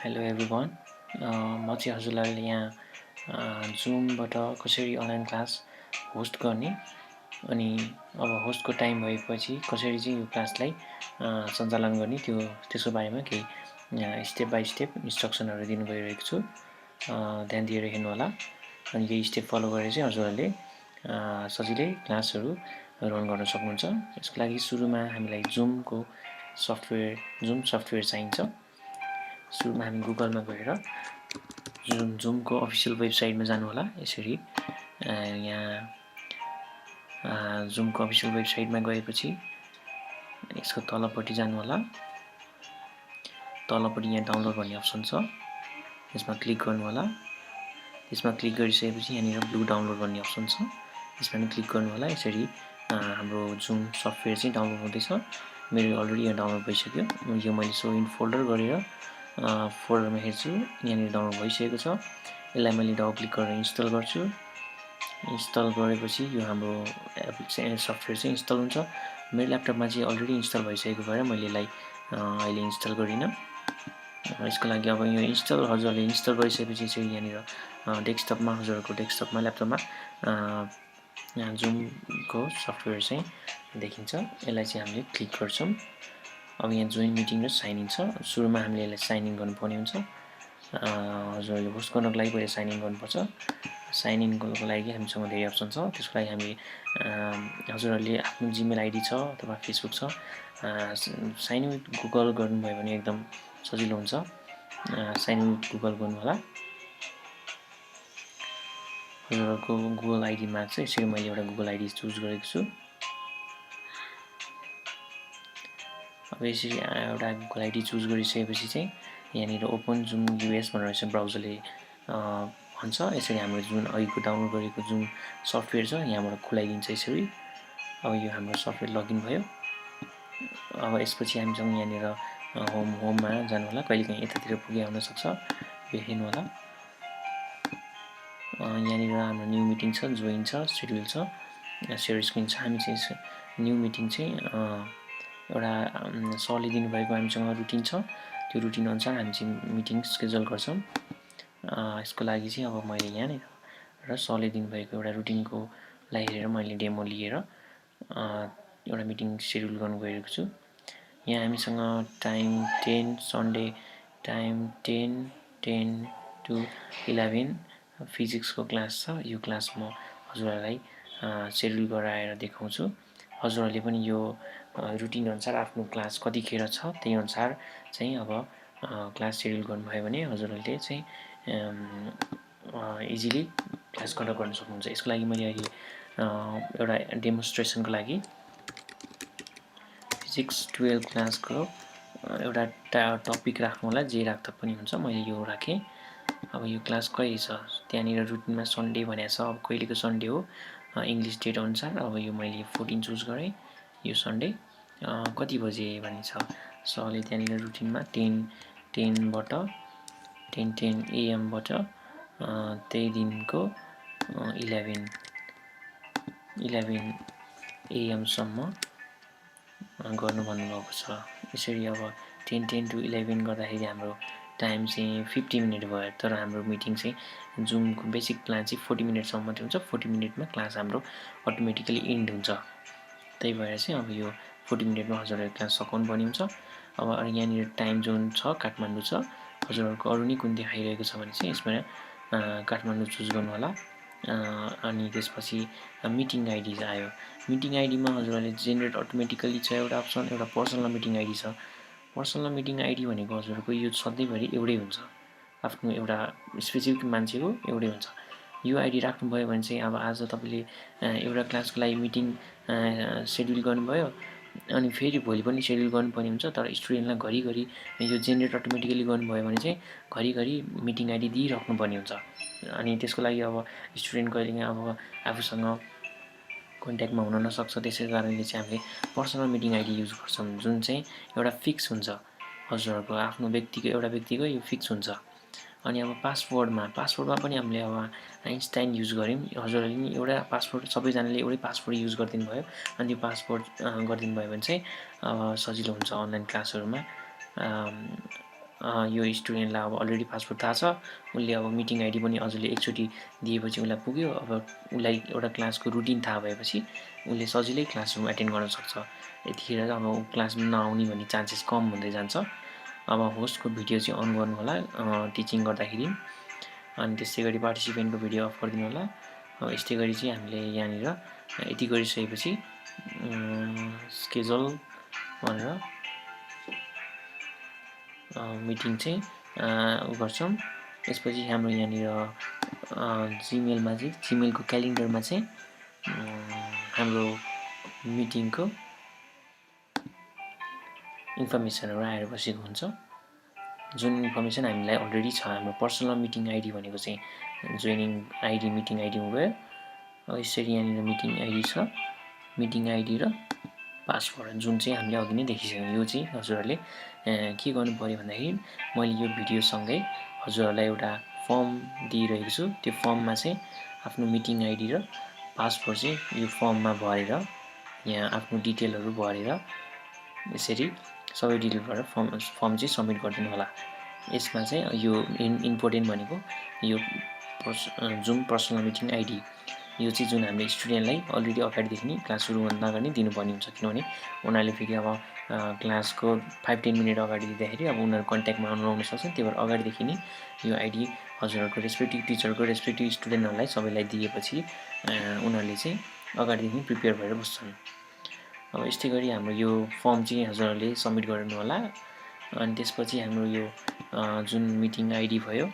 Hello everyone म चाहिँ हजुरलाई यहाँ जुमबाट कसरी अनलाइन क्लास होस्ट गर्ने अनि अब होस्टको टाइम भएपछि कसरी चाहिँ यो क्लासलाई सञ्चालन गर्ने त्यसको बारेमा केही स्टेप बाई स्टेप इन्स्ट्रक्सनहरू दिनु गइरहेको छु। ध्यान दिएर हेर्नु होला अनि यही स्टेप फलो गरेर चाहिँ हजुरहरूले सजिलै क्लासहरू रन गर्न सक्नुहुन्छ। यसको लागि सुरुमा हामीलाई जुम सफ्टवेयर चाहिन्छ। सुरुमा हामी गुगलमा गएर जुमको अफिसियल वेबसाइटमा जानु होला। यसरी यहाँ जुमको अफिसियल वेबसाइटमा गएपछि यसको तलपट्टि जानु होला। तलपट्टि यहाँ डाउनलोड भन्ने अप्सन छ, यसमा क्लिक गर्नु होला। यसमा क्लिक गरिसकेपछि यहाँनिर ब्लू डाउनलोड भन्ने अप्सन छ, यसमा पनि क्लिक गर्नु होला। यसरी हाम्रो जुम सफ्टवेयर चाहिँ डाउनलोड हुँदैछ। मेरो अलरेडी यहाँ डाउनलोड भइसक्यो। यो मैले सो इन फोल्डर गरेर फोल्डरमा हेर्छु, यहाँनिर डाउनलोड भइसकेको छ। यसलाई मैले डबल क्लिक गरेर इन्स्टल गर्छु। इन्स्टल गरेपछि यो हाम्रो सफ्टवेयर चाहिँ इन्स्टल हुन्छ। मेरो ल्यापटपमा चाहिँ अलरेडी इन्स्टल भइसकेको भएर मैले यसलाई अहिले इन्स्टल गरिनँ। यसको लागि अब यो हजुरहरूले इन्स्टल गरिसकेपछि चाहिँ यहाँनिर हजुरहरूको डेस्कटपमा ल्यापटपमा जुमको सफ्टवेयर चाहिँ देखिन्छ। यसलाई चाहिँ हामीले क्लिक गर्छौँ। अब यहाँ जोइन मिटिङ र साइन इन छ। सुरुमा हामीले यसलाई साइन इन गर्नुपर्ने हुन्छ। हजुरहरूले होस्ट गर्नको लागि पहिले साइन इन गर्नुपर्छ। साइन इन गर्नको लागि हामीसँग धेरै अप्सन छ। त्यसको लागि हामी हजुरहरूले आफ्नो जिमेल आइडी छ अथवा फेसबुक छ, साइन इन विथ गुगल गर्नुभयो भने एकदम सजिलो हुन्छ। साइन इन विथ गुगल गर्नु होला। हजुरहरूको गुगल आइडी माग्छ। यसरी मैले एउटा गुगल आइडी चुज गरेको छु। अब यसरी एउटा गुगल आइडी चुज गरिसकेपछि चाहिँ यहाँनिर ओपन जुम युएस भनेर चाहिँ ब्राउजरले भन्छ। यसरी हाम्रो जुन अघिको डाउनलोड गरेको जुन सफ्टवेयर छ यहाँबाट खुलाइदिन्छ यसरी। अब यो हाम्रो सफ्टवेयर लगइन भयो। अब यसपछि हामीसँग यहाँनिर होममा जानु होला। कहिलेकाहीँ यतातिर पुगे आउन सक्छ, यो हेर्नु होला। यहाँनिर हाम्रो न्यू मिटिङ छ, जोइन छ, सेड्युल छ, सेयर स्क्रिन छ। हामी चाहिँ न्यू मिटिङ चाहिँ एउटा सरले दिनुभएको हामीसँग रुटिन छ। त्यो रुटिन अनुसार हामी चाहिँ मिटिङ स्केड्युल गर्छौँ। यसको लागि चाहिँ अब मैले यहाँनिर सरले दिनुभएको एउटा रुटिनको लाई हेरेर मैले डेमो लिएर एउटा मिटिङ सेड्युल गर्नु गइरहेको छु। यहाँ हामीसँग टाइम 10 सन्डे टाइम 10 to 11 फिजिक्सको क्लास छ। यो क्लास म हजुरहरूलाई सेड्युल गराएर देखाउँछु। हजुरहरूले पनि यो रुटिन अनुसार आफ्नो क्लास कतिखेर छ त्यही अनुसार चाहिँ अब क्लास सेड्युल गर्नुभयो भने हजुरहरूले चाहिँ इजिली क्लास कन्डक्ट गर्न सक्नुहुन्छ। यसको लागि मैले अहिले एउटा डेमोन्स्ट्रेसनको लागि फिजिक्स 12 क्लासको एउटा टपिक राख्नु होला, जे राख्दा पनि हुन्छ। मैले यो राखेँ। अब यो क्लास कहिले छ त्यहाँनिर रुटिनमा सन्डे भनेको छ। अब कहिलेको सन्डे हो इङ्ग्लिस डेट अनुसार। अब यो मैले 14 चुज गरेँ। यो सन्डे कति बजे भन्ने छ सरले त्यहाँनिर रुटिनमा 10 AM बाट त्यही दिनको 11 AM सम्म गर्नु भन्नुभएको छ। यसरी अब 10 to 11 गर्दाखेरि हाम्रो टाइम चाहिँ 50 मिनट भयो। तर हाम्रो मिटिङ चाहिँ जुमको बेसिक प्लान चाहिँ 40 मिनटसम्म मात्रै हुन्छ। 40 मिनटमा क्लास हाम्रो अटोमेटिकली इन्ड हुन्छ। त्यही भएर चाहिँ अब यो 40 मिनटमा हजुरहरूले क्लास सकाउनु पर्ने हुन्छ। अब यहाँनिर टाइम जोन छ, काठमाडौँ छ। हजुरहरूको अरू नै कुन देखाइरहेको छ भने चाहिँ यसमा काठमाडौँ चुज गर्नु होला। अनि त्यसपछि मिटिङ आइडी आयो। मिटिङ आइडीमा हजुरहरूले जेनेरेट अटोमेटिकली छ एउटा अप्सन, एउटा पर्सनल मिटिङ आइडी छ। पर्सनल मिटिङ आइडी भनेको हजुरहरूको यो सधैँभरि एउटै हुन्छ। आफ्नो एउटा स्पेसिफिक मान्छेको एउटै हुन्छ। यो आइडी राख्नुभयो भने चाहिँ अब आज तपाईँले एउटा क्लासको लागि मिटिङ सेड्युल गर्नुभयो अनि फेरि भोलि पनि सेड्युल गर्नुपर्ने हुन्छ। तर स्टुडेन्टलाई घरिघरि यो जेनेरेट अटोमेटिकली गर्नुभयो भने चाहिँ घरिघरि मिटिङ आइडी दिइराख्नुपर्ने हुन्छ। अनि त्यसको लागि अब स्टुडेन्ट कहिलेकाहीँ अब आफूसँग कन्ट्याक्टमा हुन नसक्छ। त्यसै कारणले चाहिँ हामीले पर्सनल मिटिङ आइडी युज गर्छौँ, जुन चाहिँ एउटा फिक्स हुन्छ। हजुरहरूको आफ्नो व्यक्तिको यो फिक्स हुन्छ। अनि अब पासवर्डमा पनि हामीले अब आइन्स्टाइन युज गऱ्यौँ। हजुरहरूले नि एउटा पासवर्ड, सबैजनाले एउटै पासवर्ड युज गरिदिनु भयो। अनि त्यो पासवर्ड गरिदिनु भयो भने चाहिँ सजिलो हुन्छ अनलाइन क्लासहरूमा। यो स्टुडेन्टलाई अब अलरेडी पासवर्ड थाहा छ, उसले अब मिटिङ आइडी पनि हजुरले एकचोटि दिएपछि उसलाई पुग्यो। अब उसलाई एउटा क्लासको रुटिन थाहा भएपछि उसले सजिलै क्लासरुम एटेन्ड गर्न सक्छ। यतिखेर अब क्लासमा नआउने भन्ने चान्सेस कम हुँदै जान्छ। अब होस्टको भिडियो चाहिँ अन गर्नु होला टिचिङ गर्दाखेरि, अनि त्यसै गरी पार्टिसिपेन्टको भिडियो अफ गरिदिनु होला। अब यस्तै गरी चाहिँ हामीले यहाँनिर यति गरिसकेपछि स्केड्युल भनेर मिटिङ चाहिँ गर्छौँ। त्यसपछि हाम्रो यहाँनिर जिमेलमा चाहिँ जिमेलको क्यालेन्डरमा चाहिँ हाम्रो मिटिङको इन्फर्मेसनहरू आएर बसेको हुन्छ। जुन इन्फर्मेसन हामीलाई अलरेडी छ, हाम्रो पर्सनल मिटिङ आइडी भनेको चाहिँ जोइनिङ आइडी मिटिङ आइडीमा गयो। अब यसरी यहाँनिर मिटिङ आइडी छ, मिटिङ आइडी र पासवर्ड जुन चाहिँ हामीले अघि नै देखिसक्यौँ। यो चाहिँ हजुरहरूले के गर्नु पऱ्यो भन्दाखेरि मैले यो भिडियोसँगै हजुरहरूलाई एउटा फर्म दिइरहेको छु। त्यो फर्ममा चाहिँ आफ्नो मिटिङ आइडी र पासवर्ड चाहिँ यो फर्ममा भरेर यहाँ आफ्नो डिटेलहरू भरेर यसरी सबै डिटेल भरेर फर्म चाहिँ सबमिट गरिदिनु होला। यसमा चाहिँ यो इम्पोर्टेन्ट भनेको यो जुन पर्सनल मिटिङ आइडी यो चाहिँ जुन हामीले स्टुडेन्टलाई अलरेडी अगाडिदेखि नै क्लास सुरु भन्दा अगाडि दिनुपर्ने हुन्छ, किनभने उनीहरूले फेरि अब क्लासको 5-10 मिनट अगाडि दिँदाखेरि अब उनीहरू कन्ट्याक्टमा नआउन सक्छन्। त्यही भएर अगाडिदेखि नै यो आइडी हजुरहरूको रेस्पेक्टिभ टिचरको रेस्पेक्टिभ स्टुडेन्टहरूलाई सबैलाई दिएपछि उनीहरूले चाहिँ अगाडिदेखि प्रिपेयर भएर बस्छन्। अब यस्तै गरी हाम्रो यो फर्म चाहिँ हजुरहरूले सबमिट गर्नु होला। अनि त्यसपछि हाम्रो यो जुन मिटिङ आइडी भयो,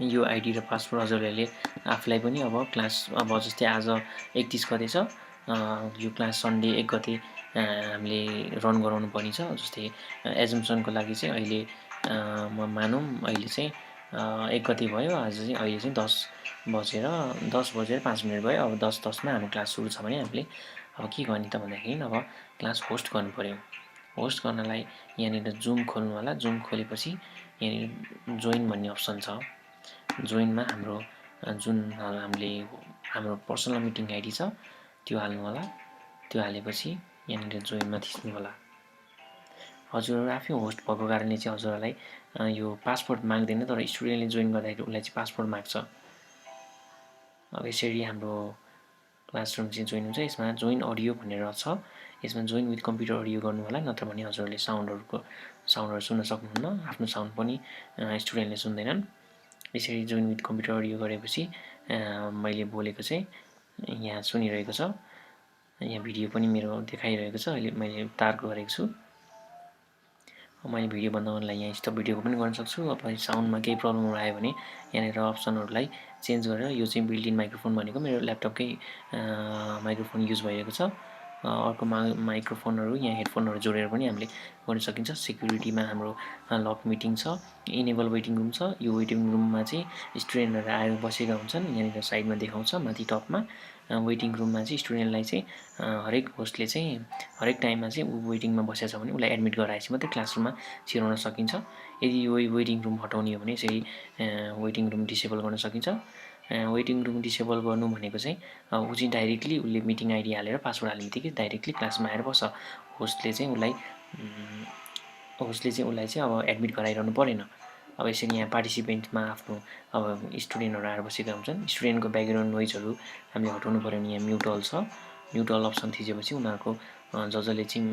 यो आइडी र पासवर्ड हजुरहरूले आफूलाई पनि अब क्लास अब जस्तै आज 31 गते छ, यो क्लास सन्डे 1 गते हामीले रन गराउनु पर्ने छ। जस्तै एजम्सनको लागि चाहिँ अहिले मानौँ अहिले चाहिँ 1 गते भयो, आज चाहिँ अहिले चाहिँ 10 बजेर 5 मिनट भयो। अब 10:10 मा हाम्रो क्लास सुरु छ भने हामीले अब के गर्ने त भन्दाखेरि अब क्लास होस्ट गर्नु पऱ्यो। होस्ट गर्नलाई यहाँनिर जुम खोल्नु होला। जुम खोलेपछि यहाँनिर जोइन भन्ने अप्सन छ। जोइनमा हाम्रो जुन हामीले हाम्रो पर्सनल मिटिङ आइडी छ त्यो हाल्नु होला। त्यो हालेपछि यहाँनिर जोइनमा थिच्नु होला। हजुरहरू आफै होस्ट भएको कारणले चाहिँ हजुरहरूलाई यो पासवर्ड माग्दैन, तर स्टुडेन्टले जोइन गर्दाखेरि उसलाई चाहिँ पासवर्ड माग्छ। अब यसरी हाम्रो क्लासरुम चाहिँ जोइन हुन्छ। यसमा जोइन अडियो भनेर छ, यसमा जोइन विथ कम्प्युटर अडियो गर्नु होला, नत्र भने हजुरहरूले साउन्डहरू सुन्न सक्नुहुन्न। आफ्नो साउन्ड पनि स्टुडेन्टले सुन्दैनन्। यसरी जोइन विथ कम्प्युटर अडियो गरेपछि मैले बोलेको चाहिँ यहाँ सुनिरहेको छ। यहाँ भिडियो पनि मेरो देखाइरहेको छ। अहिले मैले तारको गरेको छु। मैले भिडियो बन्द गर्नलाई यहाँ स्टप भिडियोको पनि गर्न सक्छु। अब साउन्डमा केही प्रब्लमहरू आयो भने यहाँनिर अप्सनहरूलाई चेन्ज गरेर, यो चाहिँ बिल्ट इन माइक्रोफोन भनेको मेरो ल्यापटपकै माइक्रोफोन युज भइरहेको छ। अर्को माइक्रोफोनहरू यहाँ हेडफोनहरू जोडेर पनि हामीले गर्न सकिन्छ। सेक्युरिटीमा हाम्रो लक मिटिङ छ, इनेबल वेटिङ रुम छ। यो वेटिङ रुममा चाहिँ स्टुडेन्टहरू आएर बसेका हुन्छन्। यहाँनिर साइडमा देखाउँछ माथि टपमा। वेटिङ रुममा चाहिँ स्टुडेन्टलाई चाहिँ हरेक होस्टले चाहिँ हरेक टाइममा चाहिँ ऊ वेटिङमा बसेको छ भने उसलाई एडमिट गराएपछि मात्रै क्लासरुममा छिराउन सकिन्छ। यदि यो वेटिङ रुम हटाउने हो भने यसरी वेटिङ रुम डिसेबल गर्न सकिन्छ। वेटिङ रुम डिसेबल गर्नु भनेको चाहिँ ऊ चाहिँ डाइरेक्टली उसले मिटिङ आइडी हालेर पासवर्ड हाल्ने बित्तिकै डाइरेक्टली क्लासमा आएर बस्छ। होस्टले चाहिँ उसलाई चाहिँ अब एडमिट गराइरहनु परेन। अब यसरी यहाँ पार्टिसिपेन्टमा आफ्नो अब स्टुडेन्टहरू आएर बसेका हुन्छन्। स्टुडेन्टको ब्याकग्राउन्ड नोइजहरू हामीले हटाउनु पऱ्यो भने यहाँ म्युट अल छ। म्युट अल अप्सन थिचेपछि उनीहरूको जसले चाहिँ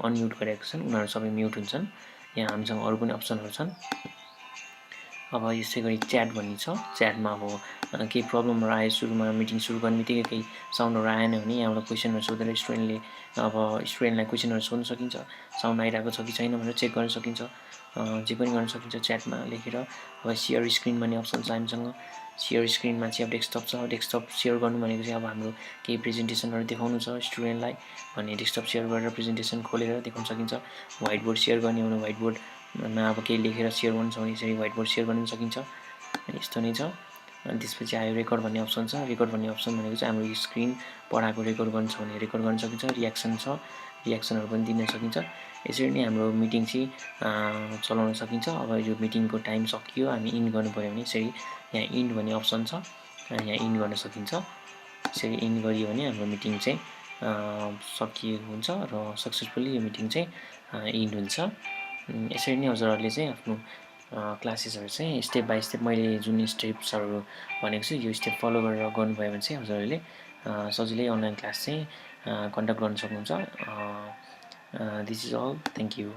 अनम्युट गरेका छन् उनीहरू सबै म्युट हुन्छन्। यहाँ हामीसँग अरू पनि अप्सनहरू छन्। अब यसै गरी च्याट भन्ने छ। च्याटमा अब केही प्रब्लमहरू आयो, सुरुमा मिटिङ सुरु गर्ने बित्तिकै केही साउन्डहरू आएन भने यहाँबाट क्वेसनहरू सोधेर स्टुडेन्टलाई क्वेसनहरू सोध्न सकिन्छ। साउन्ड आइरहेको छ कि छैन भनेर चेक गर्न सकिन्छ। जे पनि गर्न सकिन्छ च्याटमा लेखेर। अब सेयर स्क्रिन भन्ने अप्सन छ हामीसँग। सेयर स्क्रिनमा चाहिँ अब डेस्कटप छ। डेस्कटप सेयर गर्नु भनेको चाहिँ अब हाम्रो केही प्रेजेन्टेसनहरू देखाउनु छ स्टुडेन्टलाई भने डेस्कटप सेयर गरेर प्रेजेन्टेसन खोलेर देखाउन सकिन्छ। व्हाइट बोर्ड सेयर गर्ने हो भने व्हाइट बोर्डमा अब केही लेखेर सेयर गर्नु छ भने यसरी व्हाइट बोर्ड सेयर गर्न सकिन्छ। यस्तो नै छ। अनि त्यसपछि आयो रेकर्ड भन्ने अप्सन छ। रेकर्ड भन्ने अप्सन भनेको चाहिँ हाम्रो स्क्रिन पढाएको रेकर्ड गर्नु छ भने रेकर्ड गर्न सकिन्छ। रियाक्सन छ, रियाक्सनहरू पनि दिन सकिन्छ। यसरी नै हाम्रो मिटिङ चाहिँ चलाउन सकिन्छ। अब यो मिटिङको टाइम सकियो, हामी इन्ड गर्नु पऱ्यो भने यसरी यहाँ इन्ड भन्ने अप्सन छ, यहाँ इन्ड गर्न सकिन्छ। यसरी इन्ड गरियो भने हाम्रो मिटिङ चाहिँ सकिएको हुन्छ र सक्सेसफुली यो मिटिङ चाहिँ इन्ड हुन्छ। यसरी नै हजुरहरूले चाहिँ आफ्नो क्लासेसहरू चाहिँ स्टेप बाई स्टेप मैले जुन स्टेप्सहरू भनेको छु यो स्टेप फलो गरेर गर्नुभयो भने चाहिँ हजुरहरूले सजिलै अनलाइन क्लास चाहिँ कन्डक्ट गर्न सक्नुहुन्छ। This is all, thank you.